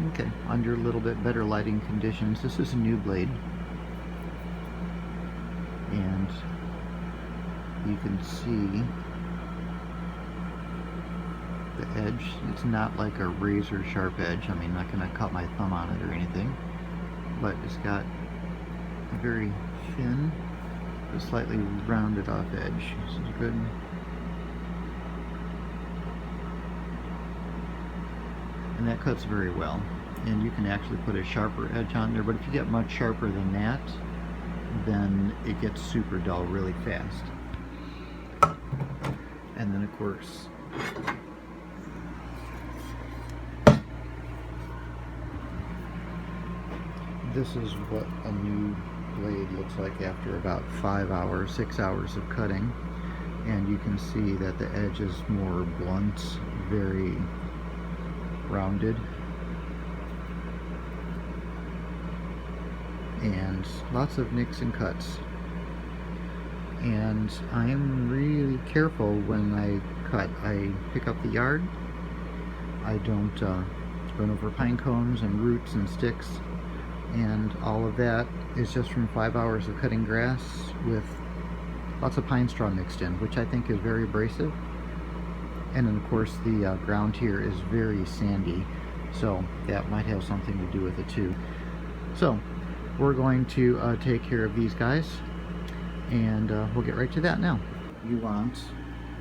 Okay, under a little bit better lighting conditions. This is a new blade, and you can see the edge. It's not like a razor sharp edge. I mean, I'm not going to cut my thumb on it or anything, but it's got a very thin but slightly rounded off edge. This is good. And that cuts very well, and you can actually put a sharper edge on there, but if you get much sharper than that, then it gets super dull really fast. And then of course this is what a new blade looks like after about 5 hours, 6 hours of cutting, and you can see that the edge is more blunt, very rounded, and lots of nicks and cuts. And I am really careful when I cut. I pick up the yard. I don't run over pine cones and roots and sticks, and all of that is just from 5 hours of cutting grass with lots of pine straw mixed in, which I think is very abrasive. And then of course the ground here is very sandy, so that might have something to do with it too. So we're going to take care of these guys, and we'll get right to that now. You want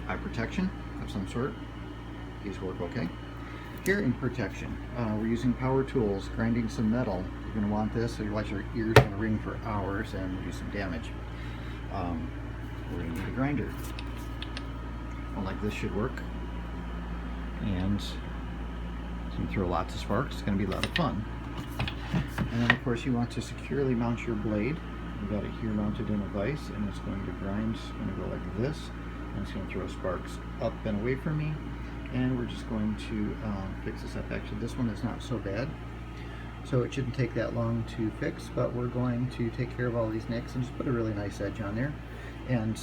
eye protection of some sort. These work okay. Hearing protection. We're using power tools, grinding some metal. You're going to want this, otherwise your ears are going to ring for hours and do some damage. We're going to need a grinder. One like this should work. And you can throw lots of sparks. It's going to be a lot of fun. And then of course you want to securely mount your blade. You've got it here mounted in a vise, and it's going to grind. It's going to go like this, and it's going to throw sparks up and away from me. And we're just going to fix this up. Actually, this one is not so bad, so it shouldn't take that long to fix, but we're going to take care of all these nicks and just put a really nice edge on there. And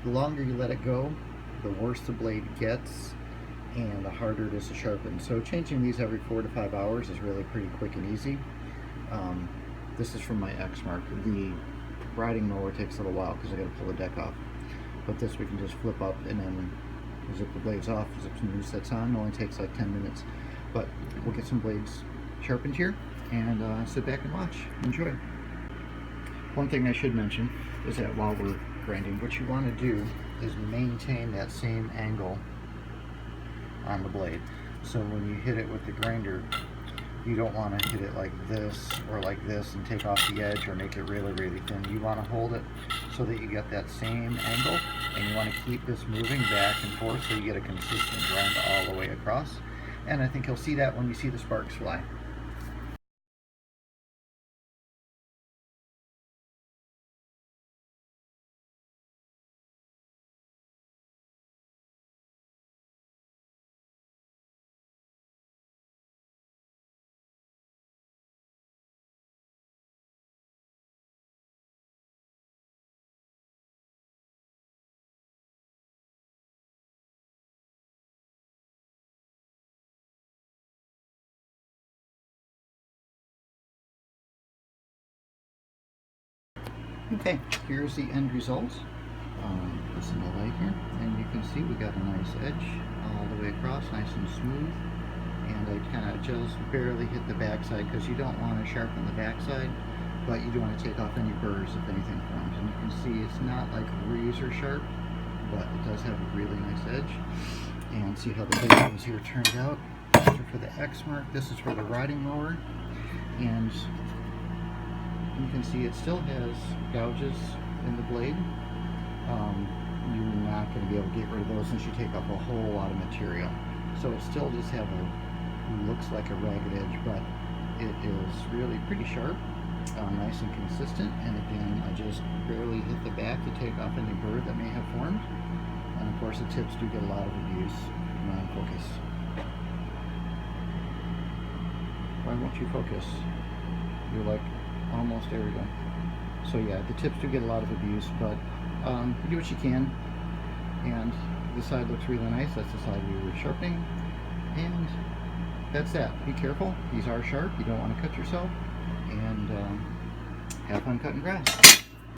the longer you let it go, the worse the blade gets, and the harder it is to sharpen. So changing these every 4 to 5 hours is really pretty quick and easy. This is from my Exmark. The riding mower takes a little while because I got to pull the deck off, but this we can just flip up and then zip the blades off, zip some new sets on. It only takes like 10 minutes. But we'll get some blades sharpened here and sit back and watch. Enjoy. One thing I should mention is that while we're grinding, what you want to do is maintain that same angle on the blade. So when you hit it with the grinder, you don't want to hit it like this or like this and take off the edge or make it really, really thin. You want to hold it so that you get that same angle, and you want to keep this moving back and forth so you get a consistent grind all the way across. And I think you'll see that when you see the sparks fly. Okay, here's the end result. This in the light here, and you can see we got a nice edge all the way across, nice and smooth. And I kind of just barely hit the backside because you don't want to sharpen the backside, but you do want to take off any burrs if anything forms. And you can see it's not like razor sharp, but it does have a really nice edge. And see how the blade here turned out. These are for the Exmark. This is for the riding mower, and you can see it still has gouges in the blade. You're not going to be able to get rid of those since you take off a whole lot of material. So it still just have a, looks like a ragged edge, but it is really pretty sharp, nice and consistent. And again, I just barely hit the back to take off any burr that may have formed. And of course the tips do get a lot of abuse. Come on, focus. Why won't you focus? You're like, almost, there we go. So yeah, the tips do get a lot of abuse, but you do what you can. And this side looks really nice. That's the side we were sharpening. And that's that. Be careful. These are sharp. You don't want to cut yourself. And have fun cutting grass.